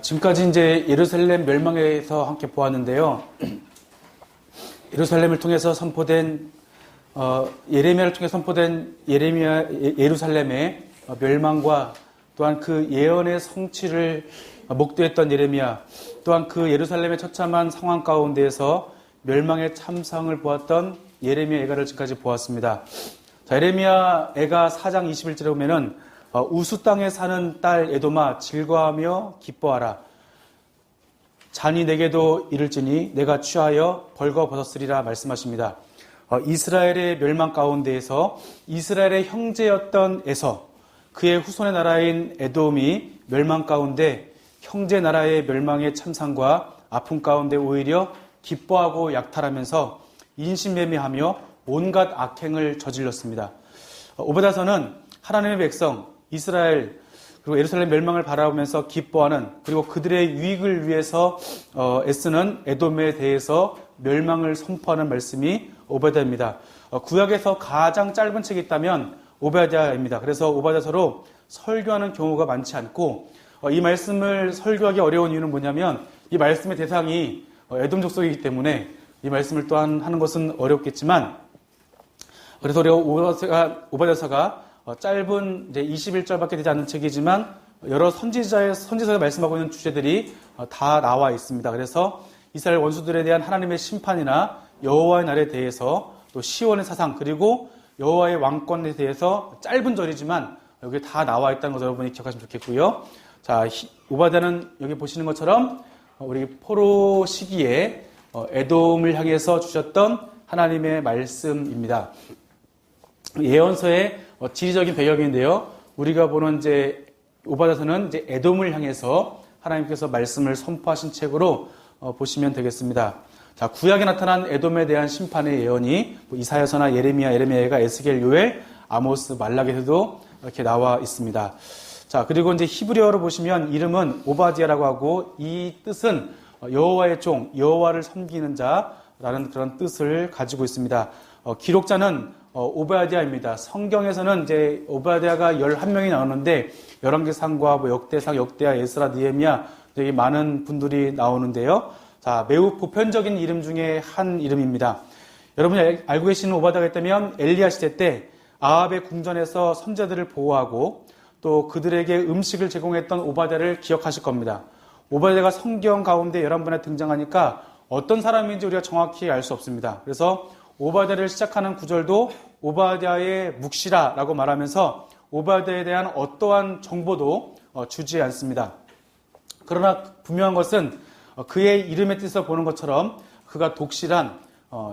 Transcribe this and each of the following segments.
지금까지 이제 예루살렘 멸망에서 함께 보았는데요. 예루살렘을 통해서 선포된 예레미야를 통해 선포된 예루살렘의 멸망과 또한 그 예언의 성취를 목도했던 예레미야, 또한 그 예루살렘의 처참한 상황 가운데에서 멸망의 참상을 보았던 예레미야 애가를 지금까지 보았습니다. 자, 예레미야 애가 4장 21절에 보면은 우수 땅에 사는 딸 에돔아 즐거워하며 기뻐하라. 잔이 내게도 이를지니 내가 취하여 벌거벗었으리라 말씀하십니다. 이스라엘의 멸망 가운데에서 이스라엘의 형제였던 에서 그의 후손의 나라인 에돔이 멸망 가운데 형제 나라의 멸망의 참상과 아픔 가운데 오히려 기뻐하고 약탈하면서 인신매매하며 온갖 악행을 저질렀습니다. 오바댜서는 하나님의 백성 이스라엘 그리고 예루살렘 멸망을 바라보면서 기뻐하는 그리고 그들의 유익을 위해서 애쓰는 에돔에 대해서 멸망을 선포하는 말씀이 오바댜입니다. 구약에서 가장 짧은 책이 있다면 오바댜입니다. 그래서 오바댜서로 설교하는 경우가 많지 않고 이 말씀을 설교하기 어려운 이유는 뭐냐면 이 말씀의 대상이 에돔 족속이기 때문에 이 말씀을 또한 하는 것은 어렵겠지만 그래서 우리가 오바댜서가 짧은 이제 21절밖에 되지 않는 책이지만 여러 선지서에 말씀하고 있는 주제들이 다 나와 있습니다. 그래서 이스라엘 원수들에 대한 하나님의 심판이나 여호와의 날에 대해서 또 시온의 사상 그리고 여호와의 왕권에 대해서 짧은 절이지만 여기 다 나와 있다는 것을 여러분이 기억하시면 좋겠고요. 자, 오바댜는 여기 보시는 것처럼 우리 포로 시기에 에돔을 향해서 주셨던 하나님의 말씀입니다. 예언서의 지리적인 배경인데요. 우리가 보는 이제 오바댜서는 이제 에돔을 향해서 하나님께서 말씀을 선포하신 책으로 보시면 되겠습니다. 자, 구약에 나타난 에돔에 대한 심판의 예언이 이사야서나 예레미야가 에스겔, 요엘, 아모스, 말라기에서도 이렇게 나와 있습니다. 자, 그리고 이제 히브리어로 보시면 이름은 오바댜라고 하고 이 뜻은 여호와의 종, 여호와를 섬기는 자라는 그런 뜻을 가지고 있습니다. 기록자는 오바댜입니다. 성경에서는 이제 오바댜가 11명이 나오는데 열왕기상과 역대상, 역대하, 에스라, 느헤미야 되게 많은 분들이 나오는데요. 자, 매우 보편적인 이름 중에 한 이름입니다. 여러분이 알고 계시는 오바댜가 있다면 엘리야 시대 때 아합의 궁전에서 선지자들을 보호하고 또 그들에게 음식을 제공했던 오바댜를 기억하실 겁니다. 오바댜가 성경 가운데 11번에 등장하니까 어떤 사람인지 우리가 정확히 알 수 없습니다. 그래서 오바댜를 시작하는 구절도 오바댜의 묵시라라고 말하면서 오바댜에 대한 어떠한 정보도 주지 않습니다. 그러나 분명한 것은 그의 이름의 뜻을 보는 것처럼 그가 독실한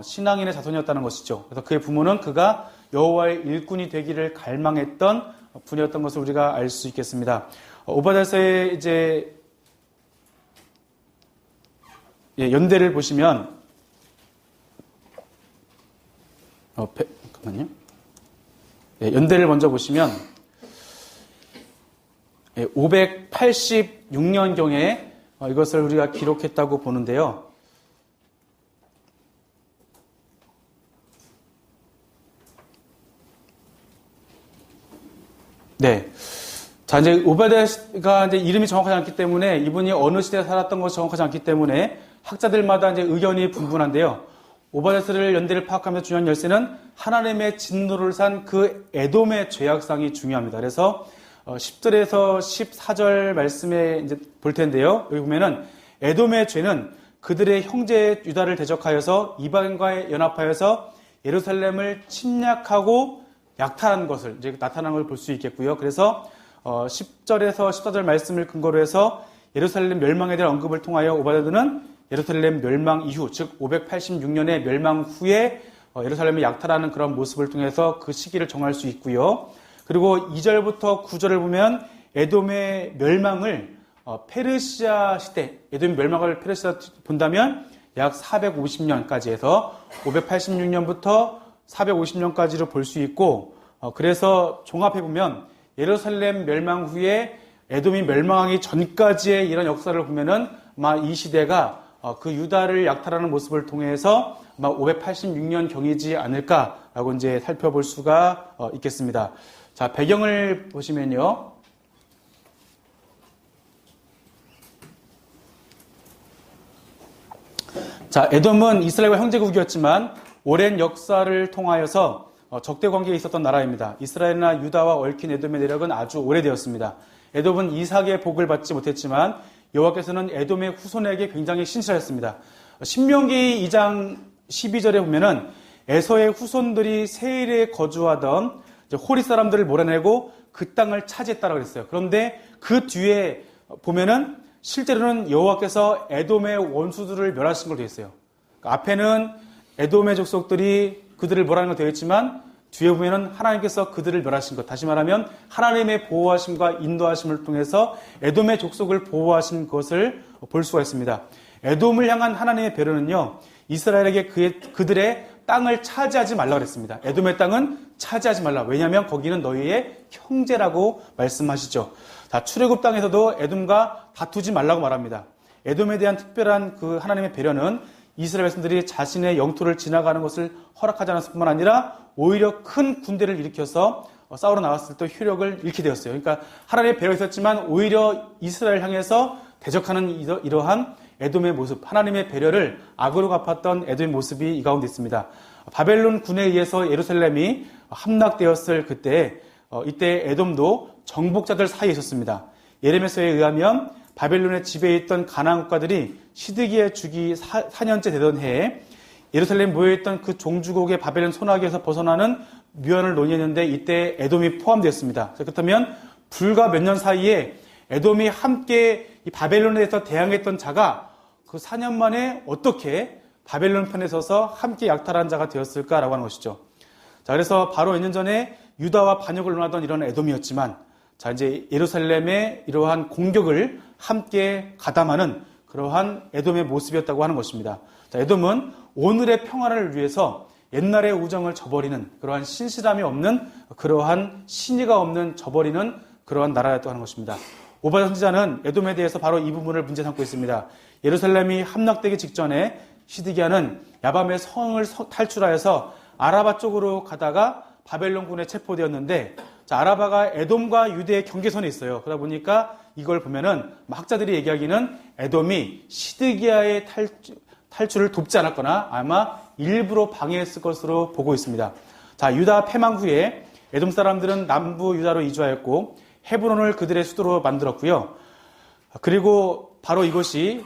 신앙인의 자손이었다는 것이죠. 그래서 그의 부모는 그가 여호와의 일꾼이 되기를 갈망했던 분이었던 것을 우리가 알 수 있겠습니다. 오바댜서의 이제 연대를 보시면 잠깐만요. 연대를 먼저 보시면 586년경에 이것을 우리가 기록했다고 보는데요. 네. 자, 이제 오바댜가 이제 이름이 정확하지 않기 때문에 이분이 어느 시대에 살았던 것이 정확하지 않기 때문에 학자들마다 이제 의견이 분분한데요. 오바댜서를 연대를 파악하면서 중요한 열쇠는 하나님의 진노를 산 그 에돔의 죄악상이 중요합니다. 그래서 10절에서 14절 말씀에 이제 볼 텐데요. 여기 보면은 에돔의 죄는 그들의 형제 유다를 대적하여서 이방인과의 연합하여서 예루살렘을 침략하고 약탈한 것을 이제 나타난 걸 볼 수 있겠고요. 그래서 10절에서 14절 말씀을 근거로 해서 예루살렘 멸망에 대한 언급을 통하여 오바댜는 예루살렘 멸망 이후, 즉 586년의 멸망 후에 예루살렘을 약탈하는 그런 모습을 통해서 그 시기를 정할 수 있고요. 그리고 2절부터 9절을 보면 에돔의 멸망을 페르시아 시대, 에돔의 멸망을 페르시아 본다면 약 450년까지 해서 586년부터 450년까지로 볼 수 있고, 그래서 종합해보면 예루살렘 멸망 후에 에돔이 멸망하기 전까지의 이런 역사를 보면은 아마 이 시대가 그 유다를 약탈하는 모습을 통해서 아마 586년 경이지 않을까라고 이제 살펴볼 수가 있겠습니다. 자, 배경을 보시면요. 자, 에돔은 이스라엘과 형제국이었지만 오랜 역사를 통하여서 적대 관계에 있었던 나라입니다. 이스라엘이나 유다와 얽힌 에돔의 내력은 아주 오래되었습니다. 에돔은 이삭의 복을 받지 못했지만 여호와께서는 에돔의 후손에게 굉장히 신실하셨습니다. 신명기 2장 12절에 보면은 에서의 후손들이 세일에 거주하던 호리 사람들을 몰아내고 그 땅을 차지했다라고 그랬어요. 그런데 그 뒤에 보면은 실제로는 여호와께서 에돔의 원수들을 멸하신 걸로 되어 있어요. 앞에는 에돔의 족속들이 그들을 몰아내는 거 되어 있지만 뒤에 보면은 하나님께서 그들을 멸하신 것. 다시 말하면 하나님의 보호하심과 인도하심을 통해서 에돔의 족속을 보호하신 것을 볼 수가 있습니다. 에돔을 향한 하나님의 배려는요, 이스라엘에게 그들의 땅을 차지하지 말라 그랬습니다. 에돔의 땅은 차지하지 말라. 왜냐하면 거기는 너희의 형제라고 말씀하시죠. 자, 출애굽 땅에서도 에돔과 다투지 말라고 말합니다. 에돔에 대한 특별한 그 하나님의 배려는 이스라엘 백성들이 자신의 영토를 지나가는 것을 허락하지 않았을 뿐만 아니라 오히려 큰 군대를 일으켜서 싸우러 나갔을 때 효력을 잃게 되었어요. 그러니까 하나님의 배려가 있었지만 오히려 이스라엘 향해서 대적하는 이러한 에돔의 모습, 하나님의 배려를 악으로 갚았던 에돔의 모습이 이 가운데 있습니다. 바벨론 군에 의해서 예루살렘이 함락되었을 그때 이때 에돔도 정복자들 사이에 있었습니다. 예레미야서에 의하면 바벨론의 지배에 있던 가나안 국가들이 시드기야 주기 4년째 되던 해에 예루살렘 모여있던 그 종주국의 바벨론 손아귀에서 벗어나는 묘안을 논의했는데 이때 에돔이 포함되었습니다. 그렇다면 불과 몇 년 사이에 에돔이 함께 이 바벨론에 대해서 대항했던 자가 그 4년 만에 어떻게 바벨론 편에 서서 함께 약탈한 자가 되었을까라고 하는 것이죠. 자, 그래서 바로 몇 년 전에 유다와 반역을 논하던 이런 에돔이었지만, 자, 이제 예루살렘의 이러한 공격을 함께 가담하는 그러한 에돔의 모습이었다고 하는 것입니다. 자, 에돔은 오늘의 평화를 위해서 옛날의 우정을 저버리는 그러한 신실함이 없는 그러한 신의가 없는 저버리는 그러한 나라였다고 하는 것입니다. 오바댜 선지자는 에돔에 대해서 바로 이 부분을 문제 삼고 있습니다. 예루살렘이 함락되기 직전에 시드기야는 야밤에 성을 탈출하여서 아라바 쪽으로 가다가 바벨론군에 체포되었는데, 자, 아라바가 에돔과 유대의 경계선에 있어요. 그러다 보니까 이걸 보면은 학자들이 얘기하기는 에돔이 시드기야의 탈출을 돕지 않았거나 아마 일부러 방해했을 것으로 보고 있습니다. 자, 유다 패망 후에 에돔 사람들은 남부 유다로 이주하였고 헤브론을 그들의 수도로 만들었고요. 그리고 바로 이것이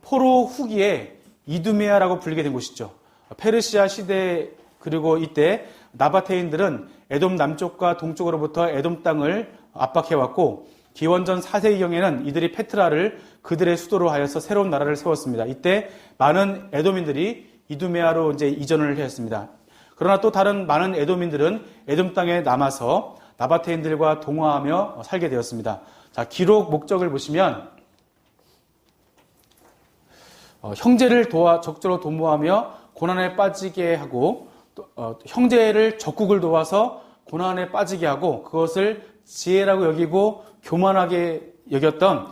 포로 후기에 이두메아라고 불리게 된 곳이죠. 페르시아 시대, 그리고 이때 나바테인들은 에돔 남쪽과 동쪽으로부터 에돔 땅을 압박해왔고 기원전 4세기경에는 이들이 페트라를 그들의 수도로 하여서 새로운 나라를 세웠습니다. 이때 많은 에돔인들이 이두메아로 이제 이전을 했습니다. 그러나 또 다른 많은 에돔인들은 에돔 땅에 남아서 나바테인들과 동화하며 살게 되었습니다. 자, 기록 목적을 보시면 형제를 적절로 도모하며 고난에 빠지게 하고 형제를 적국을 도와서 고난에 빠지게 하고 그것을 지혜라고 여기고 교만하게 여겼던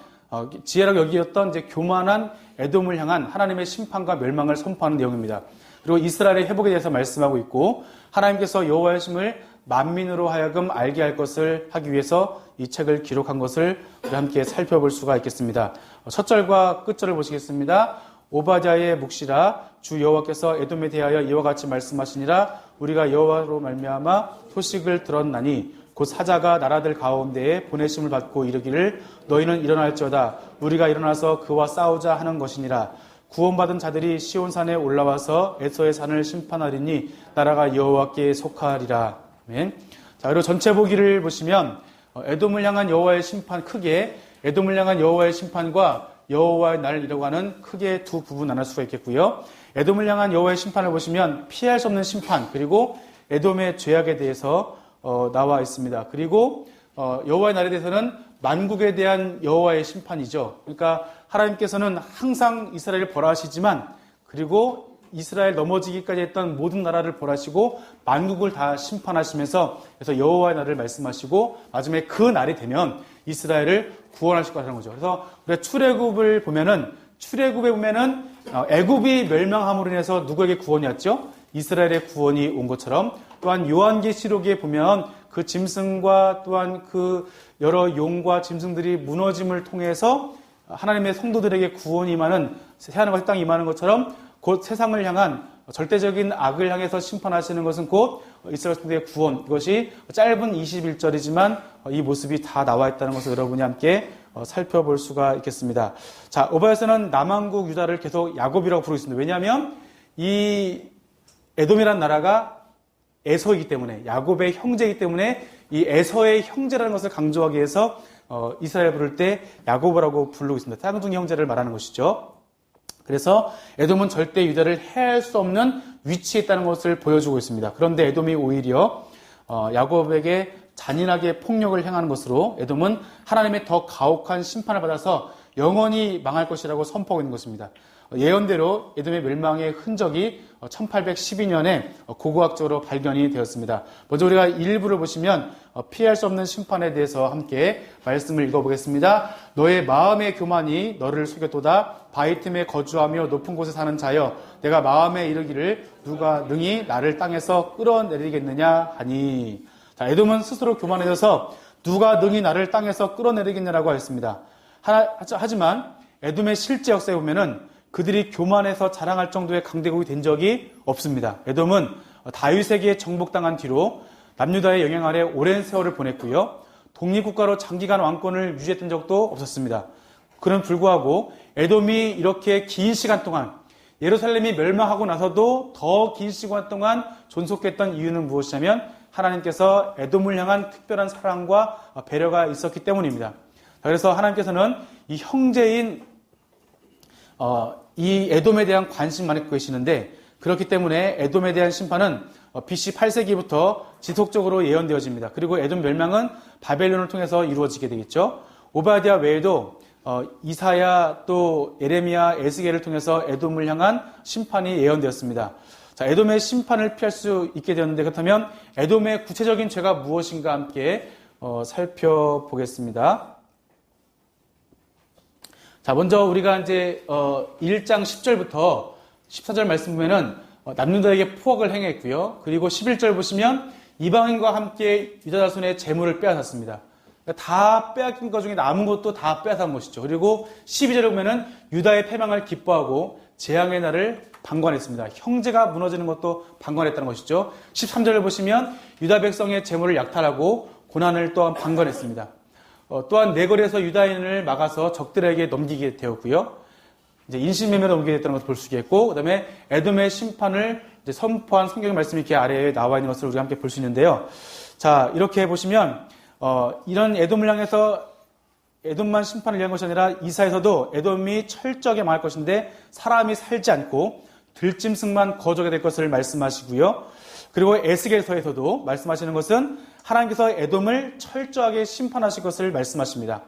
지혜라고 여기었던 이제 교만한 에돔을 향한 하나님의 심판과 멸망을 선포하는 내용입니다. 그리고 이스라엘의 회복에 대해서 말씀하고 있고 하나님께서 여호와의 힘을 만민으로 하여금 알게 할 것을 하기 위해서 이 책을 기록한 것을 우리 함께 살펴볼 수가 있겠습니다. 첫 절과 끝 절을 보시겠습니다. 오바댜의 묵시라 주 여호와께서 에돔에 대하여 이와 같이 말씀하시니라 우리가 여호와로 말미암아 소식을 들었나니 곧 사자가 나라들 가운데에 보내심을 받고 이르기를 너희는 일어날지어다 우리가 일어나서 그와 싸우자 하는 것이니라 구원받은 자들이 시온산에 올라와서 에서의 산을 심판하리니 나라가 여호와께 속하리라. 아멘. 자, 그리고 전체 보기를 보시면 에돔을 향한 여호와의 심판, 크게 에돔을 향한 여호와의 심판과 여호와의 날이라고 하는 크게 두 부분 나눌 수가 있겠고요. 에돔을 향한 여호와의 심판을 보시면 피할 수 없는 심판, 그리고 에돔의 죄악에 대해서 나와 있습니다. 그리고 여호와의 날에 대해서는 만국에 대한 여호와의 심판이죠. 그러니까 하나님께서는 항상 이스라엘을 벌하시지만 그리고 이스라엘 넘어지기까지 했던 모든 나라를 벌하시고 만국을 다 심판하시면서 그래서 여호와의 날을 말씀하시고 마지막에 그 날이 되면 이스라엘을 구원하실 거라는 거죠. 그래서 우리가 출애굽에 보면은 애굽이 멸망함으로 인해서 누구에게 구원이 왔죠? 이스라엘의 구원이 온 것처럼 또한 요한계시록에 보면 그 짐승과 또한 그 여러 용과 짐승들이 무너짐을 통해서 하나님의 성도들에게 구원이 임하는 새하늘과 새 땅이 임하는 것처럼 곧 세상을 향한 절대적인 악을 향해서 심판하시는 것은 곧 이스라엘 백성들의 구원, 이것이 짧은 21절이지만 이 모습이 다 나와 있다는 것을 여러분이 함께 살펴볼 수가 있겠습니다. 자, 오바에서는 남왕국 유다를 계속 야곱이라고 부르고 있습니다. 왜냐하면 이 에돔이라는 나라가 에서이기 때문에, 야곱의 형제이기 때문에 이 에서의 형제라는 것을 강조하기 위해서 이스라엘 부를 때 야곱이라고 부르고 있습니다. 쌍둥이 형제를 말하는 것이죠. 그래서 에돔은 절대 유다를 해할 수 없는 위치에 있다는 것을 보여주고 있습니다. 그런데 에돔이 오히려 야곱에게 잔인하게 폭력을 행하는 것으로 에돔은 하나님의 더 가혹한 심판을 받아서 영원히 망할 것이라고 선포하고 있는 것입니다. 예언대로 에돔의 멸망의 흔적이 1812년에 고고학적으로 발견이 되었습니다. 먼저 우리가 일부를 보시면 피할 수 없는 심판에 대해서 함께 말씀을 읽어보겠습니다. 너의 마음의 교만이 너를 속였도다. 바위 틈에 거주하며 높은 곳에 사는 자여, 내가 마음에 이르기를 누가 능히 나를 땅에서 끌어내리겠느냐 하니. 자, 에돔은 스스로 교만해져서 누가 능히 나를 땅에서 끌어내리겠냐라고 했습니다. 하지만 에돔의 실제 역사에 보면은 그들이 교만해서 자랑할 정도의 강대국이 된 적이 없습니다. 에돔은 다윗에게 정복당한 뒤로 남유다의 영향 아래 오랜 세월을 보냈고요. 독립국가로 장기간 왕권을 유지했던 적도 없었습니다. 그럼에도 불구하고 에돔이 이렇게 긴 시간 동안, 예루살렘이 멸망하고 나서도 더 긴 시간 동안 존속했던 이유는 무엇이냐면 하나님께서 에돔을 향한 특별한 사랑과 배려가 있었기 때문입니다. 그래서 하나님께서는 이 형제인 이 에돔에 대한 관심만 갖고 계시는데, 그렇기 때문에 에돔에 대한 심판은 BC 8세기부터 지속적으로 예언되어집니다. 그리고 에돔 멸망은 바벨론을 통해서 이루어지게 되겠죠. 오바댜 외에도 이사야, 또 예레미야, 에스겔을 통해서 에돔을 향한 심판이 예언되었습니다. 자, 에돔의 심판을 피할 수 있게 되었는데, 그렇다면 에돔의 구체적인 죄가 무엇인가 함께 살펴보겠습니다. 자, 먼저 우리가 이제 1장 10절부터 14절 말씀 보면은 남유다에게 포악을 행했고요. 그리고 11절 보시면 이방인과 함께 유다 자손의 재물을 빼앗았습니다. 그러니까 다 빼앗긴 것 중에 남은 것도 다 빼앗은 것이죠. 그리고 12절에 보면은 유다의 패망을 기뻐하고 재앙의 날을 방관했습니다. 형제가 무너지는 것도 방관했다는 것이죠. 13절을 보시면 유다 백성의 재물을 약탈하고 고난을 또한 방관했습니다. 또한 내거리에서 유다인을 막아서 적들에게 넘기게 되었고요. 이제 인신매매로 옮기게 됐다는 것을 볼 수 있겠고, 그 다음에 에돔의 심판을 이제 선포한 성경의 말씀이 이렇게 아래에 나와 있는 것을 우리가 함께 볼 수 있는데요. 자, 이렇게 보시면 이런 에돔을 향해서 에돔만 심판을 위한 것이 아니라 이사에서도 에돔이 철저하게 망할 것인데 사람이 살지 않고 들짐승만 거저게 될 것을 말씀하시고요. 그리고 에스겔서에서도 말씀하시는 것은 하나님께서 에돔을 철저하게 심판하실 것을 말씀하십니다.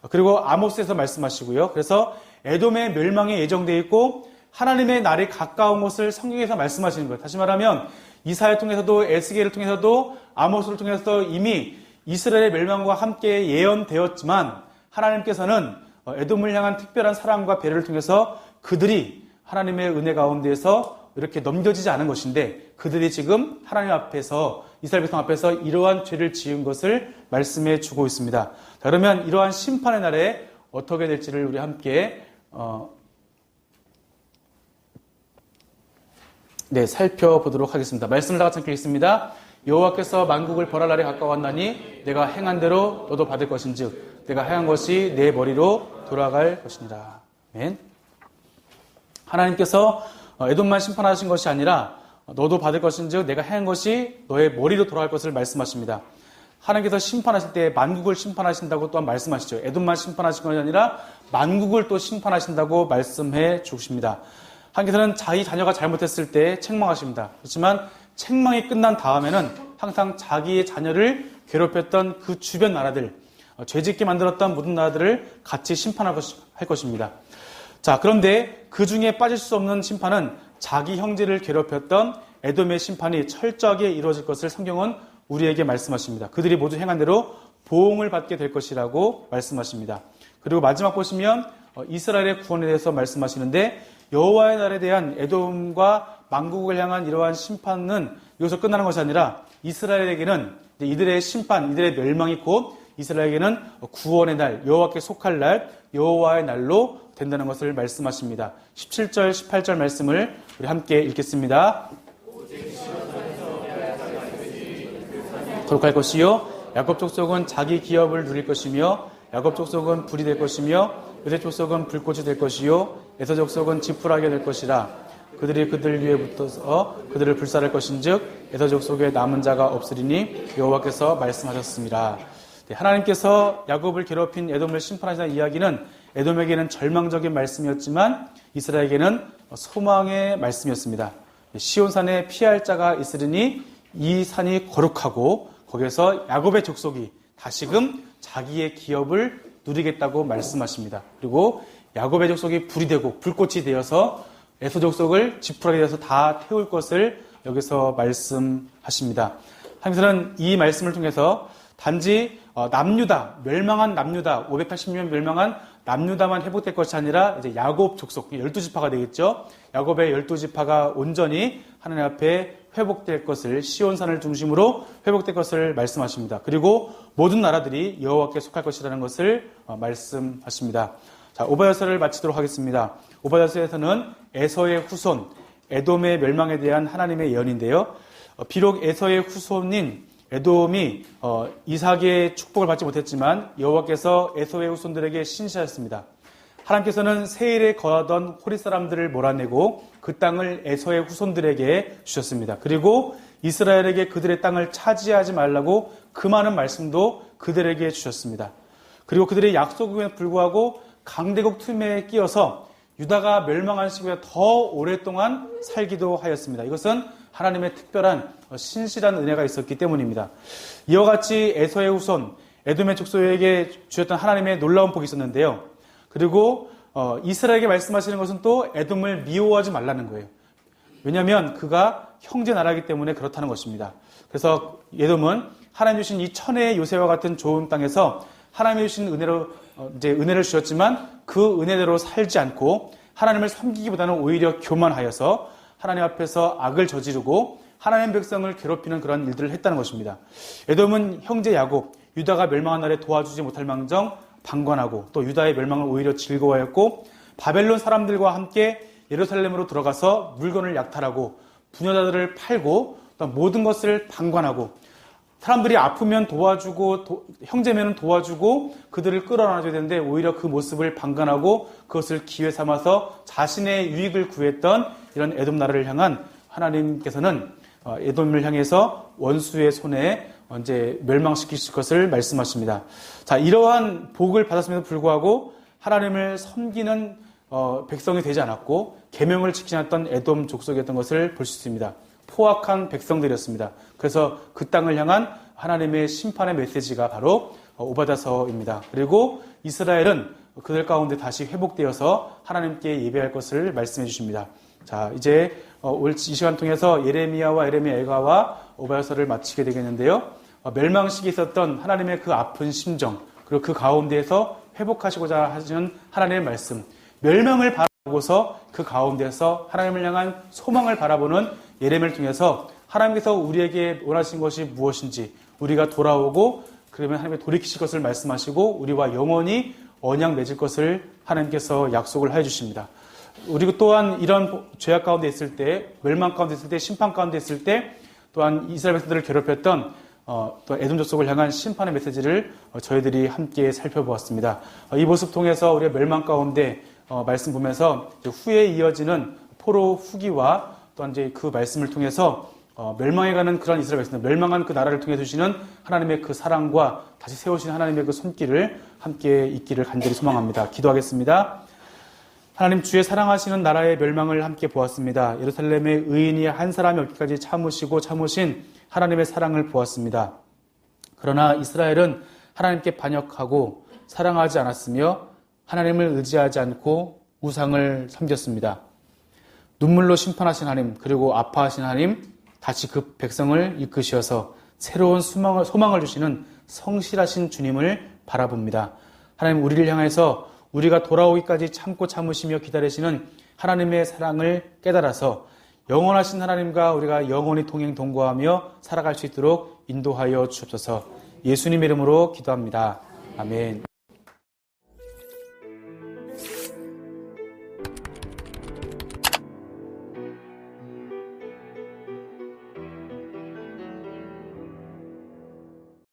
그리고 아모스에서 말씀하시고요. 그래서 에돔의 멸망이 예정되어 있고 하나님의 날이 가까운 것을 성경에서 말씀하시는 거예요. 다시 말하면 이사야를 통해서도 에스겔을 통해서도 아모스를 통해서도 이미 이스라엘의 멸망과 함께 예언되었지만 하나님께서는 에돔을 향한 특별한 사랑과 배려를 통해서 그들이 하나님의 은혜 가운데에서 이렇게 넘겨지지 않은 것인데 그들이 지금 하나님 앞에서, 이스라엘 백성 앞에서 이러한 죄를 지은 것을 말씀해 주고 있습니다. 자, 그러면 이러한 심판의 날에 어떻게 될지를 우리 함께 살펴보도록 하겠습니다. 말씀을 다 같이 함께 읽습니다. 여호와께서 만국을 벌할 날이 가까웠나니 내가 행한 대로 너도 받을 것인즉 내가 행한 것이 내 머리로 돌아갈 것이니라. 아멘. 하나님께서 에돔만 심판하신 것이 아니라 너도 받을 것인즉 내가 행한 것이 너의 머리로 돌아갈 것을 말씀하십니다. 하나님께서 심판하실 때 만국을 심판하신다고 또한 말씀하시죠. 에돔만 심판하신 것이 아니라 만국을 또 심판하신다고 말씀해 주십니다. 하나님께서는 자기 자녀가 잘못했을 때 책망하십니다. 그렇지만 책망이 끝난 다음에는 항상 자기의 자녀를 괴롭혔던 그 주변 나라들, 죄짓게 만들었던 모든 나라들을 같이 심판할 것입니다. 자, 그런데 그 중에 빠질 수 없는 심판은 자기 형제를 괴롭혔던 에돔의 심판이 철저하게 이루어질 것을 성경은 우리에게 말씀하십니다. 그들이 모두 행한 대로 보응을 받게 될 것이라고 말씀하십니다. 그리고 마지막 보시면 이스라엘의 구원에 대해서 말씀하시는데 여호와의 날에 대한 에돔과 만국을 향한 이러한 심판은 여기서 끝나는 것이 아니라 이스라엘에게는 이들의 심판, 이들의 멸망이 곧 이스라엘에게는 구원의 날, 여호와께 속할 날, 여호와의 날로 된다는 것을 말씀하십니다. 17절, 18절 말씀을 우리 함께 읽겠습니다. 거룩할 것이요 야곱 족속은 자기 기업을 누릴 것이며 야곱 족속은 불이 될 것이며 요셉 족속은 불꽃이 될 것이요 에서 족속은 지푸라기가 될 것이라. 그들이 그들 위에 붙어서 그들을 불살할 것인즉 에서 족속에 남은 자가 없으리니 여호와께서 말씀하셨습니다. 하나님께서 야곱을 괴롭힌 에돔을 심판하시는 이야기는 에돔에게는 절망적인 말씀이었지만 이스라엘에게는 소망의 말씀이었습니다. 시온산에 피할 자가 있으리니 이 산이 거룩하고 거기에서 야곱의 족속이 다시금 자기의 기업을 누리겠다고 말씀하십니다. 그리고 야곱의 족속이 불이 되고 불꽃이 되어서 에서 족속을 지푸라기 되어서 다 태울 것을 여기서 말씀하십니다. 하나님께서는 이 말씀을 통해서 단지 남유다, 멸망한 남유다, 580년 멸망한 남유다만 회복될 것이 아니라 이제 야곱 족속, 12지파가 되겠죠. 야곱의 12지파가 온전히 하나님 앞에 회복될 것을, 시온산을 중심으로 회복될 것을 말씀하십니다. 그리고 모든 나라들이 여호와께 속할 것이라는 것을 말씀하십니다. 자, 오바야서를 마치도록 하겠습니다. 오바야서에서는 에서의 후손, 에돔의 멸망에 대한 하나님의 예언인데요. 비록 에서의 후손인 에돔이 이삭의 축복을 받지 못했지만 여호와께서 에서의 후손들에게 신시하셨습니다. 하나님께서는 세일에 거하던 호리 사람들을 몰아내고 그 땅을 에서의 후손들에게 주셨습니다. 그리고 이스라엘에게 그들의 땅을 차지하지 말라고 그 많은 말씀도 그들에게 주셨습니다. 그리고 그들의 약속에 불구하고 강대국 틈에 끼어서 유다가 멸망한 시기보다 더 오랫동안 살기도 하였습니다. 이것은 하나님의 특별한 신실한 은혜가 있었기 때문입니다. 이와 같이 에서의 후손, 에돔의 족속에게 주셨던 하나님의 놀라운 복이 있었는데요. 그리고 이스라엘에게 말씀하시는 것은 또 에돔을 미워하지 말라는 거예요. 왜냐하면 그가 형제 나라이기 때문에 그렇다는 것입니다. 그래서 에돔은 하나님 주신 이 천혜의 요새와 같은 좋은 땅에서 하나님이 주신 은혜로 은혜를 주셨지만 그 은혜대로 살지 않고 하나님을 섬기기보다는 오히려 교만하여서 하나님 앞에서 악을 저지르고 하나님 백성을 괴롭히는 그런 일들을 했다는 것입니다. 에돔은 형제 야곱, 유다가 멸망한 날에 도와주지 못할 망정 방관하고 또 유다의 멸망을 오히려 즐거워했고 바벨론 사람들과 함께 예루살렘으로 들어가서 물건을 약탈하고 부녀자들을 팔고 또 모든 것을 방관하고 사람들이 아프면 도와주고 형제면은 도와주고 그들을 끌어안아줘야 되는데 오히려 그 모습을 방관하고 그것을 기회 삼아서 자신의 유익을 구했던 이런 에돔 나라를 향한 하나님께서는 에돔을 향해서 원수의 손에 언제 멸망시키실 것을 말씀하십니다. 자, 이러한 복을 받았음에도 불구하고 하나님을 섬기는 백성이 되지 않았고 계명을 지키지 않았던 에돔 족속이었던 것을 볼 수 있습니다. 포악한 백성들이었습니다. 그래서 그 땅을 향한 하나님의 심판의 메시지가 바로 오바다서입니다. 그리고 이스라엘은 그들 가운데 다시 회복되어서 하나님께 예배할 것을 말씀해 주십니다. 자, 이제 이 시간 통해서 예레미야와 에레미야 애가와 오바야서를 마치게 되겠는데요. 멸망 시기에 있었던 하나님의 그 아픈 심정, 그리고 그 가운데에서 회복하시고자 하시는 하나님의 말씀, 멸망을 바라보고서 그 가운데서 하나님을 향한 소망을 바라보는 예레미야를 통해서 하나님께서 우리에게 원하신 것이 무엇인지 우리가 돌아오고 그러면 하나님의 돌이키실 것을 말씀하시고 우리와 영원히 언약 맺을 것을 하나님께서 약속을 해주십니다. 우리 또한 이런 죄악 가운데 있을 때, 멸망 가운데 있을 때, 심판 가운데 있을 때 또한 이스라엘 백성들을 괴롭혔던 또 에돔 족속을 향한 심판의 메시지를 저희들이 함께 살펴보았습니다. 이 모습 통해서 우리가 멸망 가운데 말씀 보면서 후에 이어지는 포로 후기와 또한 이제 그 말씀을 통해서 멸망해가는 그런 이스라엘 백성들, 멸망한 그 나라를 통해 주시는 하나님의 그 사랑과 다시 세우신 하나님의 그 손길을 함께 있기를 간절히 소망합니다. 기도하겠습니다. 하나님, 주의 사랑하시는 나라의 멸망을 함께 보았습니다. 예루살렘의 의인이 한 사람이 없기까지 참으신 하나님의 사랑을 보았습니다. 그러나 이스라엘은 하나님께 반역하고 사랑하지 않았으며 하나님을 의지하지 않고 우상을 섬겼습니다. 눈물로 심판하신 하나님, 그리고 아파하신 하나님, 다시 그 백성을 이끄셔서 새로운 소망을 주시는 성실하신 주님을 바라봅니다. 하나님, 우리를 향해서 우리가 돌아오기까지 참고 참으시며 기다리시는 하나님의 사랑을 깨달아서 영원하신 하나님과 우리가 영원히 동행 동거하며 살아갈 수 있도록 인도하여 주옵소서. 예수님의 이름으로 기도합니다. 아멘.